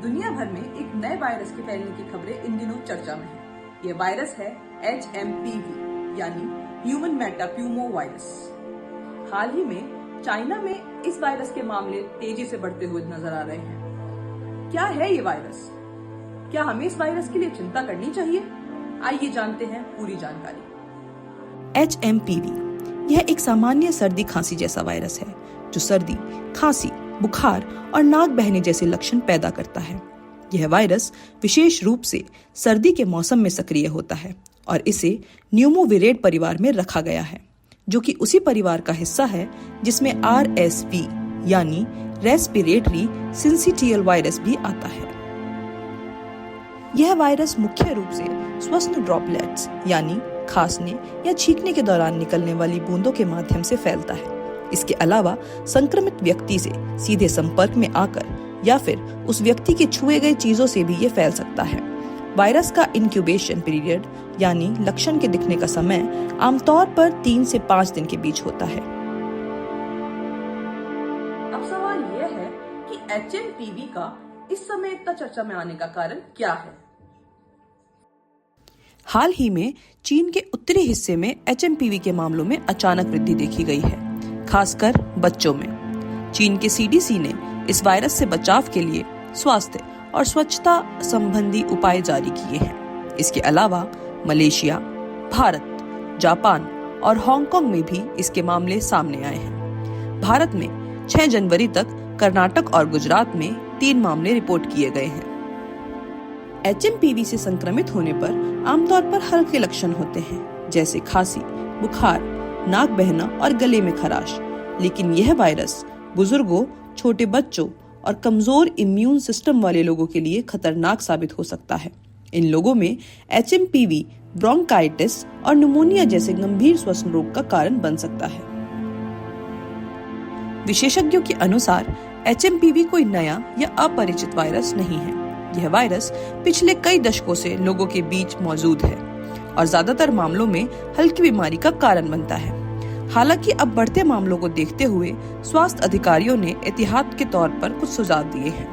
दुनिया भर में एक नए वायरस के फैलने की खबरें इन दिनों चर्चा में है। यह वायरस है HMPV यानी ह्यूमन मेटाप्यूमो वायरस। हाल ही में चाइना में इस वायरस के मामले तेजी से बढ़ते हुए नजर आ रहे हैं। क्या है ये वायरस? क्या हमें इस वायरस के लिए चिंता करनी चाहिए? आइए जानते हैं पूरी जानकारी। HMPV यह एक सामान्य सर्दी खांसी जैसा वायरस है जो सर्दी, खांसी, बुखार और नाक बहने जैसे लक्षण पैदा करता है। यह वायरस विशेष रूप से सर्दी के मौसम में सक्रिय होता है और इसे न्यूमोविरेड परिवार में रखा गया है, जो कि उसी परिवार का हिस्सा है जिसमें RSV यानी रेस्पिरेटरी सिंसिटियल वायरस भी आता है। यह वायरस मुख्य रूप से श्वसन ड्रॉपलेट्स यानी खांसने या छींकने के दौरान निकलने वाली बूंदों के माध्यम से फैलता है। इसके अलावा संक्रमित व्यक्ति से सीधे संपर्क में आकर या फिर उस व्यक्ति के छुए गए चीजों से भी ये फैल सकता है। वायरस का इंक्यूबेशन पीरियड यानी लक्षण के दिखने का समय आमतौर पर 3 से 5 दिन के बीच होता है। अब सवाल यह है कि HMPV का इस समय इतना चर्चा में आने का कारण क्या है? हाल ही में चीन के उत्तरी हिस्से में HMPV के मामलों में अचानक वृद्धि देखी गई है, खासकर बच्चों में। चीन के CDC ने इस वायरस से बचाव के लिए स्वास्थ्य और स्वच्छता संबंधी उपाय जारी किए हैं। इसके अलावा मलेशिया, भारत, जापान और हांगकांग में भी इसके मामले सामने आए हैं। भारत में 6 जनवरी तक कर्नाटक और गुजरात में 3 मामले रिपोर्ट किए गए हैं। HMPV से संक्रमित होने पर आमतौर पर हल्के लक्षण होते हैं, जैसे खांसी, बुखार, नाक बहना और गले में खराश। लेकिन यह वायरस बुजुर्गों, छोटे बच्चों और कमजोर इम्यून सिस्टम वाले लोगों के लिए खतरनाक साबित हो सकता है। इन लोगों में HMPV ब्रोंकाइटिस और निमोनिया जैसे गंभीर श्वसन रोग का कारण बन सकता है। विशेषज्ञों के अनुसार HMPV कोई नया या अपरिचित वायरस नहीं है। यह वायरस पिछले कई दशकों से लोगों के बीच मौजूद है और ज्यादातर मामलों में हल्की बीमारी का कारण बनता है। हालांकि अब बढ़ते मामलों को देखते हुए स्वास्थ्य अधिकारियों ने एहतियात के तौर पर कुछ सुझाव दिए हैं।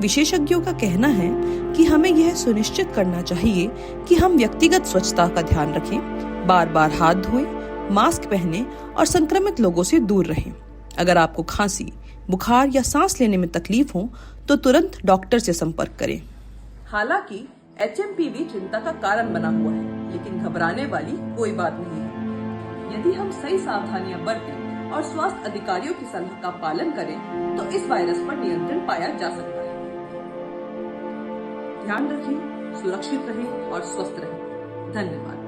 विशेषज्ञों का कहना है कि हमें यह सुनिश्चित करना चाहिए कि हम व्यक्तिगत स्वच्छता का ध्यान रखें, बार बार हाथ धोएं, मास्क पहनें और संक्रमित लोगों से दूर रहें। अगर आपको खांसी, बुखार या सांस लेने में तकलीफ हो तो तुरंत डॉक्टर से संपर्क करें। हालांकि HMPV चिंता का कारण बना हुआ है, लेकिन घबराने वाली कोई बात नहीं है। यदि हम सही सावधानियां बरतें और स्वास्थ्य अधिकारियों की सलाह का पालन करें तो इस वायरस पर नियंत्रण पाया जा सकता है। ध्यान रखें, सुरक्षित रहें और स्वस्थ रहें। धन्यवाद।